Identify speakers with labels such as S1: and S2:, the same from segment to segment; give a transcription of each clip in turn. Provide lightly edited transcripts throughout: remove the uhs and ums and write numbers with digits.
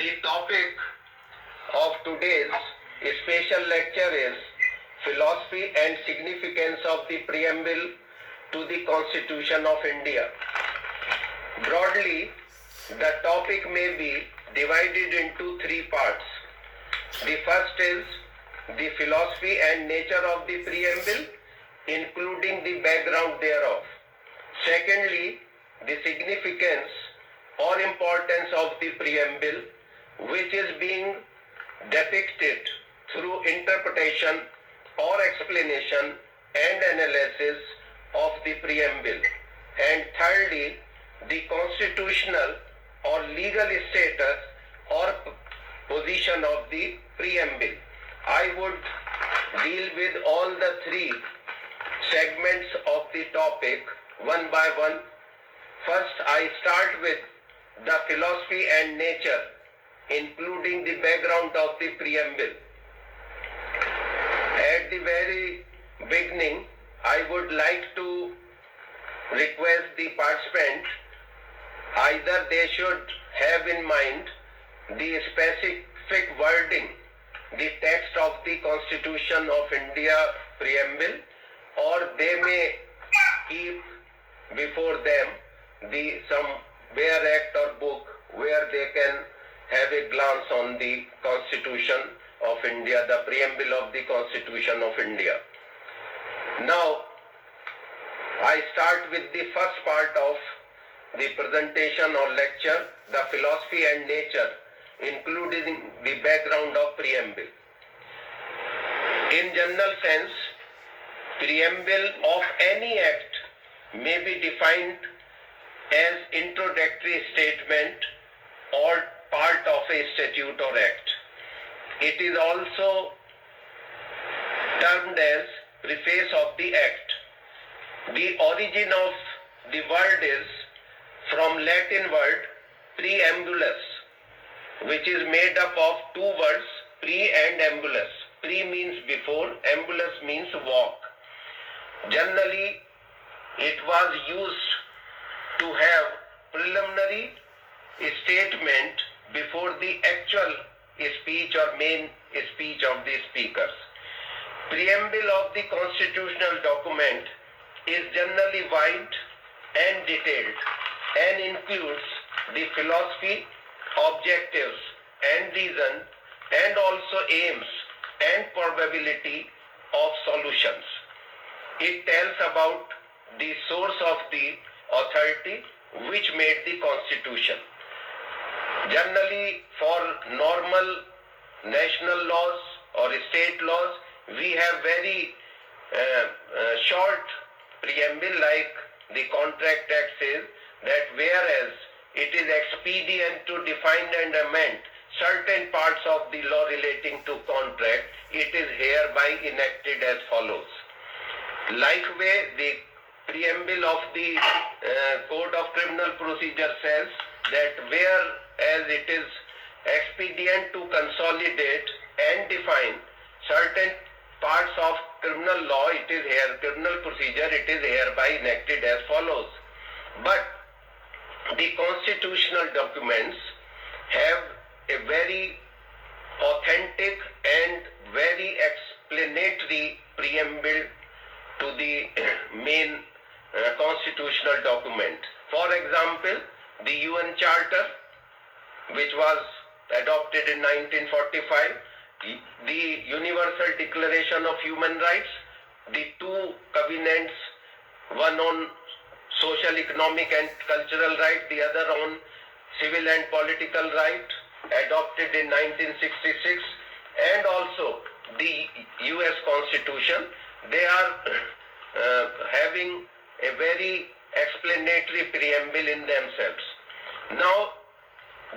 S1: The topic of today's special lecture is Philosophy and Significance of the Preamble to the Constitution of India. Broadly, the topic may be divided into three parts. The first is the philosophy and nature of the preamble, including the background thereof. Secondly, the significance or importance of the preamble, which is being depicted through interpretation or explanation and analysis of the preamble. And thirdly, the constitutional or legal status or position of the preamble. I would deal with all the three segments of the topic one by one. First, I start with the philosophy and nature, including the background of the preamble. At the very beginning, I would like to request the participant, either they should have in mind the specific wording, the text of the Constitution of India preamble, or they may keep before them some bare act or book where they can have a glance on the Constitution of India, the preamble of the Constitution of India. Now, I start with the first part of the presentation or lecture, the philosophy and nature, including the background of preamble. In general sense, preamble of any act may be defined as introductory statement or part of a statute or act. It is also termed as preface of the act. The origin of the word is from Latin word preambulus, which is made up of two words, pre and ambulus. Pre means before, ambulus means walk. Generally, it was used to have preliminary statement before the actual speech or main speech of the speakers. Preamble of the constitutional document is generally wide and detailed and includes the philosophy, objectives and reason, and also aims and probability of solutions. It tells about the source of the authority which made the Constitution. Generally, for normal national laws or state laws, we have very short preamble, like the Contract Act says that whereas it is expedient to define and amend certain parts of the law relating to contract, it is hereby enacted as follows. Likewise, the preamble of the Code of Criminal Procedure says that whereas it is expedient to consolidate and define certain parts of criminal law, criminal procedure, it is hereby enacted as follows. But the constitutional documents have a very authentic and very explanatory preamble to the main constitutional document. For example, the UN Charter, which was adopted in 1945, the Universal Declaration of Human Rights, the two covenants, one on social, economic and cultural right, the other on civil and political right, adopted in 1966, and also the US Constitution. They are having a very explanatory preamble in themselves. Now,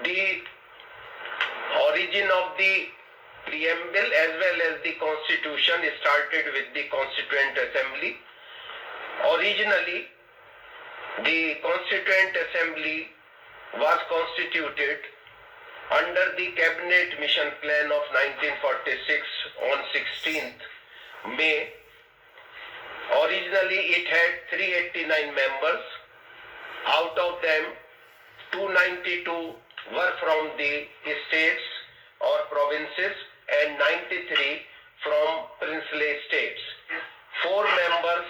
S1: the origin of the preamble as well as the Constitution started with the Constituent Assembly. Originally, the Constituent Assembly was constituted under the Cabinet Mission Plan of 1946 on 16th May. Originally, it had 389 members. Out of them, 292 were from the states or provinces and 93 from princely states. 4 members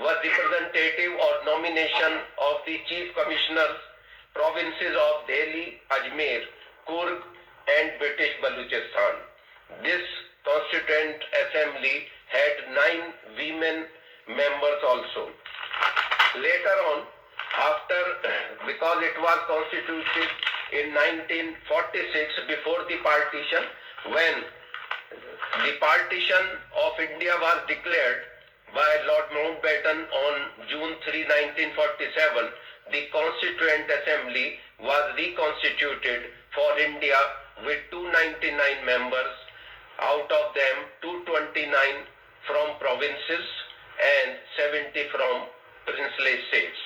S1: were representative or nomination of the chief commissioners, provinces of Delhi, Ajmer, Coorg and British Balochistan. This Constituent Assembly had 9 women members also. Later on, because it was constituted in 1946 before the partition, when the partition of India was declared by Lord Mountbatten on June 3, 1947, the Constituent Assembly was reconstituted for India with 299 members, out of them 229 from provinces and 70 from princely states.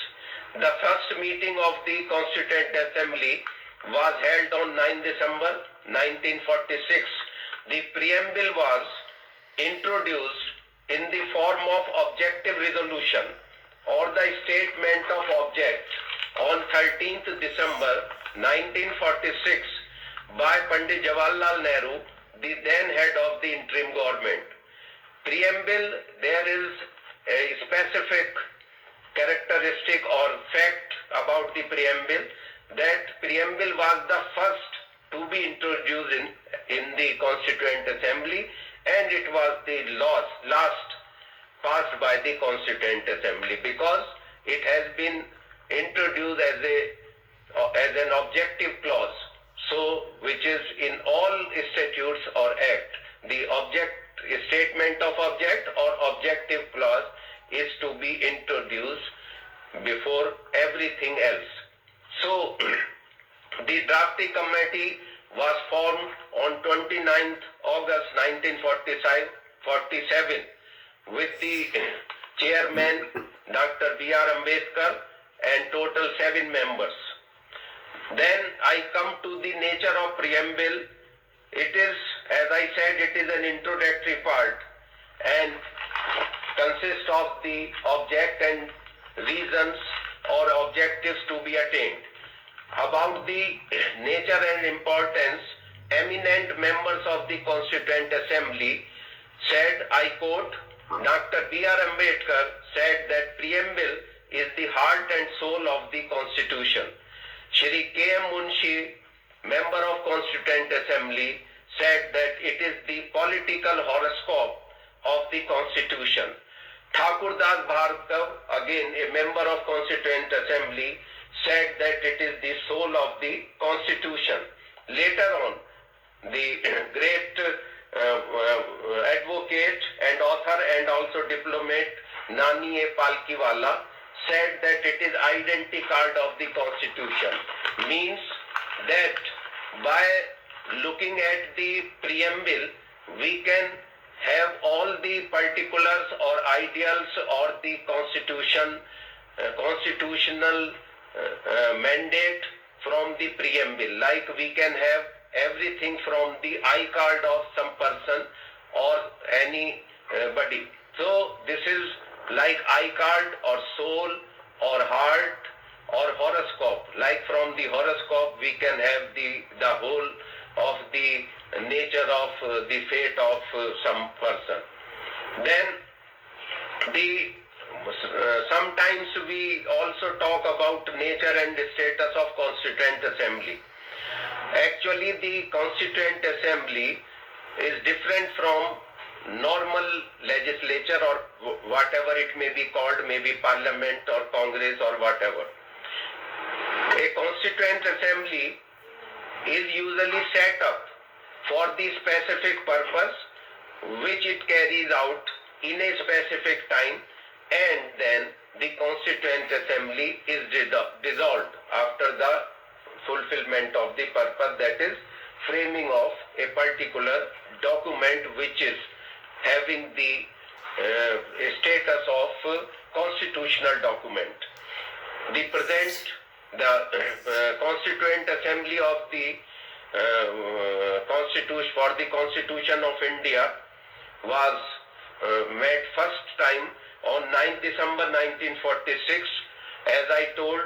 S1: The first meeting of the Constituent Assembly was held on 9 December 1946. The preamble was introduced in the form of objective resolution or the statement of object on 13th December 1946 by Pandit Jawaharlal Nehru, the then head of the interim government. Preamble, there is a specific characteristic or fact about the preamble, that preamble was the first to be introduced in the Constituent Assembly, and it was the last passed by the Constituent Assembly, because it has been introduced as an objective clause, so which is in all statutes or act. The statement of object or objective clause is to be introduced before everything else. So the drafting committee was formed on 29th August 1947 with the chairman Dr. B.R. Ambedkar and total 7 members. Then I come to the nature of preamble. It is, as I said, it is an introductory part and consists of the object and reasons or objectives to be attained. About the nature and importance, eminent members of the Constituent Assembly said, I quote, Dr. B.R. Ambedkar said that preamble is the heart and soul of the Constitution. Shri K.M. Munshi, member of Constituent Assembly, said that it is the political horoscope of the Constitution. Thakur Das Bhargav, again a member of Constituent Assembly, said that it is the soul of the Constitution. Later on, the great advocate and author and also diplomat Nani A. Palkiwala said that it is identity card of the Constitution. Means that by looking at the preamble, we can have all the particulars or ideals or the constitutional mandate from the preamble. Like we can have everything from the eye card of some person or anybody. So this is like eye card or soul or heart or horoscope. Like from the horoscope we can have the whole of the nature of the fate of some person. Then sometimes we also talk about nature and the status of Constituent Assembly. Actually, the Constituent Assembly is different from normal legislature or whatever it may be called, maybe parliament or congress or whatever. A Constituent Assembly is usually set up for the specific purpose which it carries out in a specific time, and then the Constituent Assembly is dissolved after the fulfillment of the purpose, that is framing of a particular document which is having the status of constitutional document. The Constituent Assembly of the Constitution of India was met first time on 9 December 1946. As I told,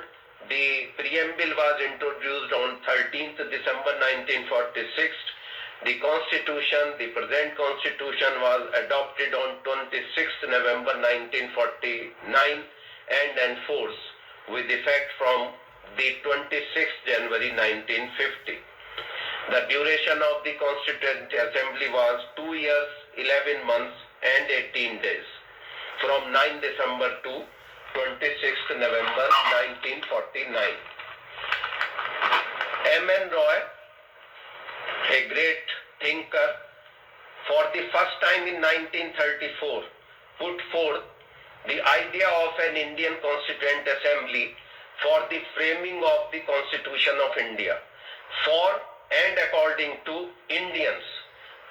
S1: the preamble was introduced on 13 13th December 1946. The present constitution was adopted on 26th November 1949 and enforced with effect from the 26th January 1950. The duration of the Constituent Assembly was 2 years, 11 months and 18 days, from 9 December to 26th November 1949. M.N. Roy, a great thinker, for the first time in 1934 put forth the idea of an Indian Constituent Assembly for the framing of the Constitution of India. For and according to Indians,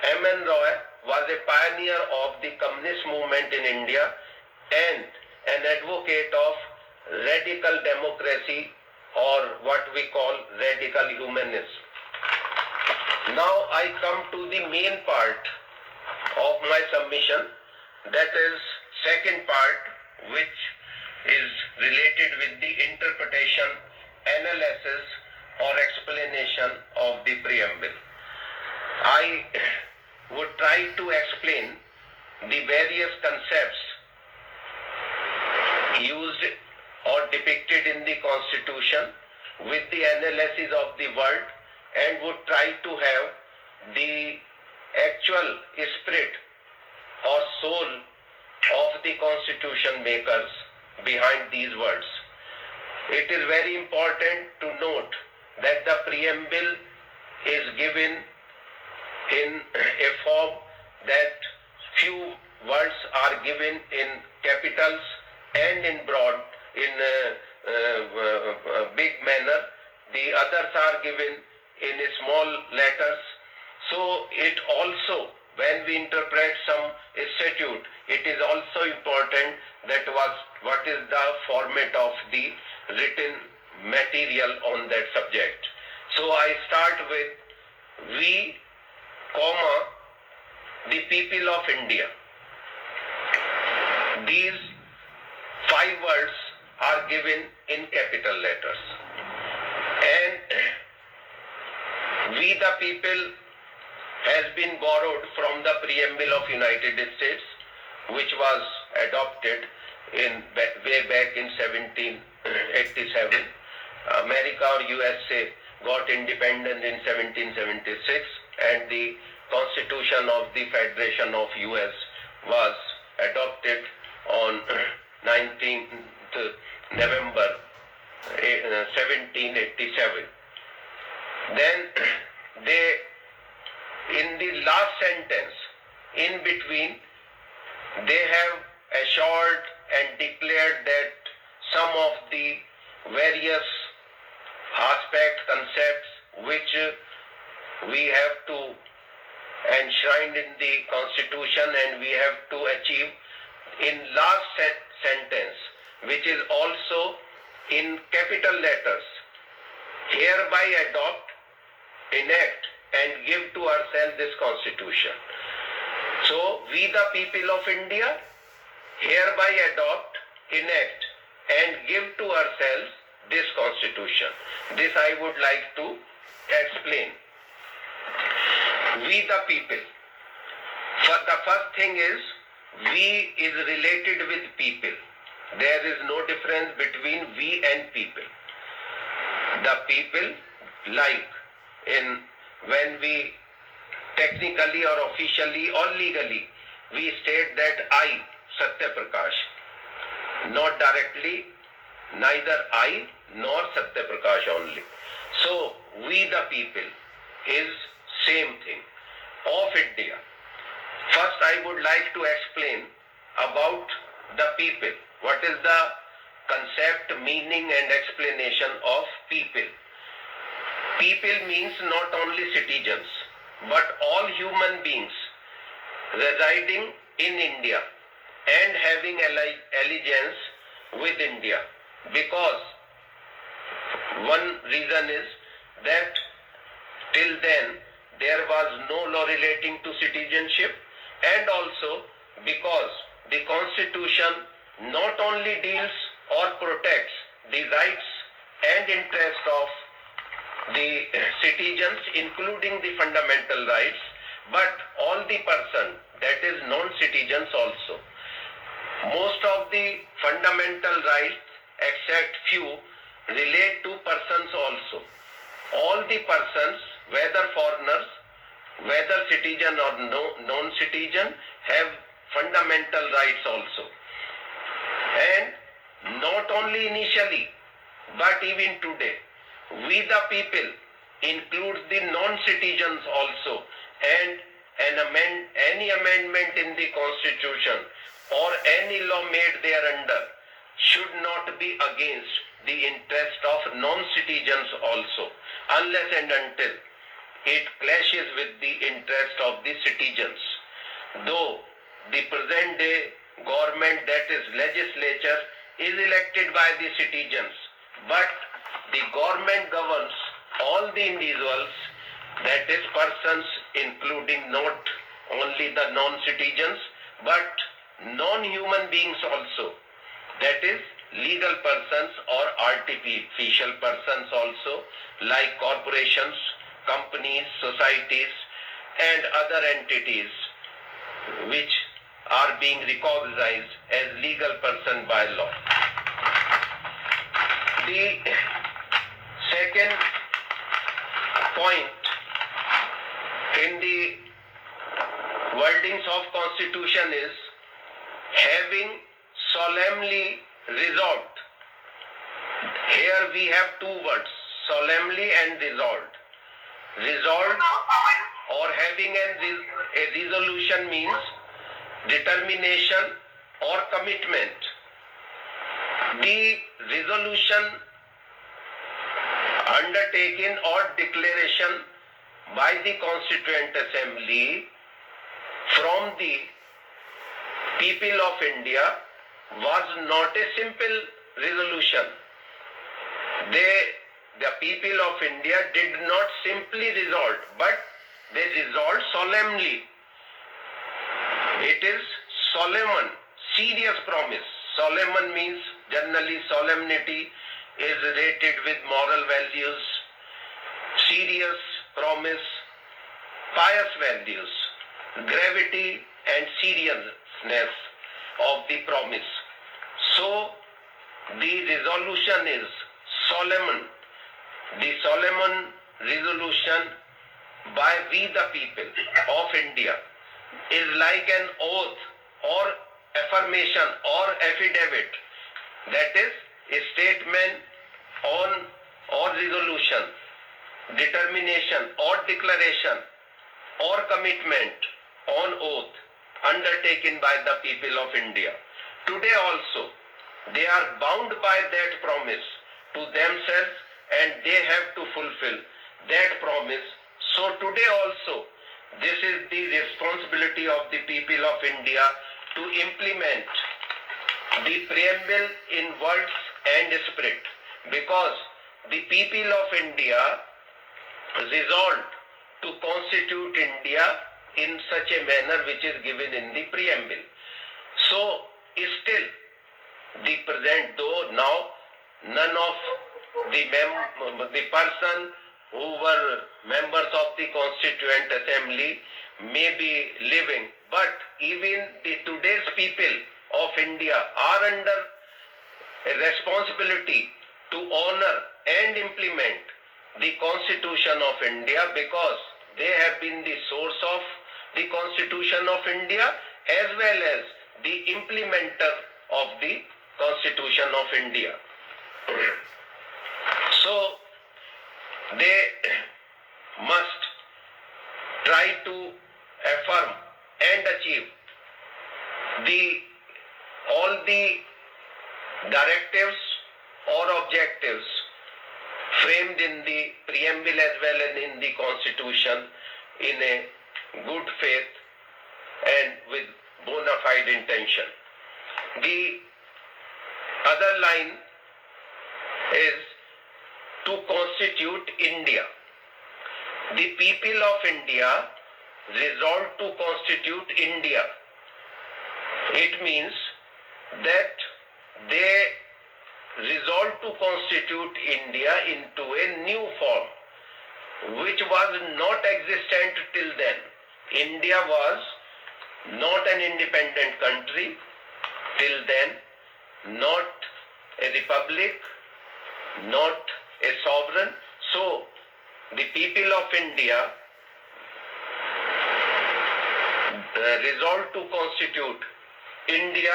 S1: M.N. Roy was a pioneer of the communist movement in India and an advocate of radical democracy, or what we call radical humanism. Now I come to the main part of my submission, that is second part, which is related with the interpretation, analysis or explanation of the preamble. I would try to explain the various concepts used or depicted in the Constitution with the analysis of the word, and would try to have the actual spirit or soul of the Constitution makers behind these words. It is very important to note that the preamble is given in a form that few words are given in capitals and in broad, in a big manner. The others are given in small letters. So it also, when we interpret some statute, it is also important that what is the format of the written material on that subject. So I start with we, the people of India. These 5 words are given in capital letters. And we the people has been borrowed from the preamble of United States, which was adopted way back in 1787. America or USA got independent in 1776, and the Constitution of the Federation of US was adopted on 19th November 1787. Then in the last sentence, in between, they have assured and declared that some of the various aspects, concepts which we have to enshrine in the Constitution and we have to achieve, in last sentence, which is also in capital letters, hereby adopt, enact and give to ourselves this Constitution. So we the people of India hereby adopt, enact and give to ourselves this Constitution. This I would like to explain. We the people. The first thing is, we is related with people. There is no difference between we and people. The people, like when we technically or officially or legally, we state that I, Satya Prakash, not directly, neither I nor Satya Prakash only. So we the people is same thing of India. First I would like to explain about the people. What is the concept, meaning and explanation of people? People means not only citizens, but all human beings residing in India and having allegiance with India. Because one reason is that till then there was no law relating to citizenship, and also because the Constitution not only deals or protects the rights and interests of the citizens, including the fundamental rights, but all the person, that is non-citizens also. Most of the fundamental rights, except few, relate to persons also. All the persons, whether foreigners, whether citizen or non-citizen, have fundamental rights also. And not only initially, but even today, we the people includes the non-citizens also, and any amendment in the constitution or any law made thereunder should not be against the interest of non-citizens also, unless and until it clashes with the interest of the citizens. Though the present day government, that is legislature, is elected by the citizens, but the government governs all the individuals, that is persons, including not only the non-citizens but non-human beings also, that is legal persons or artificial persons also, like corporations, companies, societies and other entities which are being recognized as legal person by law. The second point in the wordings of constitution is having solemnly resolved. Here we have two words, solemnly and resolved. Resolved or having a resolution means determination or commitment. The resolution undertaken or declaration by the Constituent Assembly from the people of India was not a simple resolution. The people of India did not simply resolve, but they resolved solemnly. It is solemn, serious promise. Solemn means generally solemnity is related with moral values, serious promise, pious values, gravity and seriousness of the promise. So the resolution is solemn. The solemn resolution by we the people of India is like an oath or affirmation or affidavit, that is a statement on or resolution, determination or declaration or commitment on oath undertaken by the people of India. Today also they are bound by that promise to themselves and they have to fulfill that promise. So today also this is the responsibility of the people of India to implement the preamble in words and spirit, because the people of India resolved to constitute India in such a manner which is given in the preamble. So still the present, though now none of the person who were members of the Constituent Assembly may be living, but even the today's people of India are under a responsibility to honor and implement the Constitution of India, because they have been the source of the Constitution of India as well as the implementer of the Constitution of India. So they must try to affirm and achieve all the directives or objectives framed in the preamble as well as in the Constitution in a good faith and with bona fide intention. The other line is to constitute India. The people of India resolved to constitute India. It means that they resolved to constitute India into a new form, which was not existent till then. India was not an independent country till then, not a republic, not a sovereign. So the people of India resolved to constitute India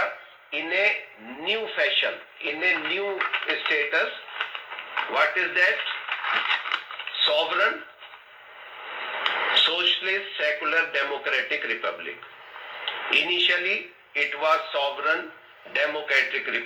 S1: in a new fashion, in a new status. What is that? Sovereign, socialist, secular, democratic republic. Initially, it was sovereign, democratic republic.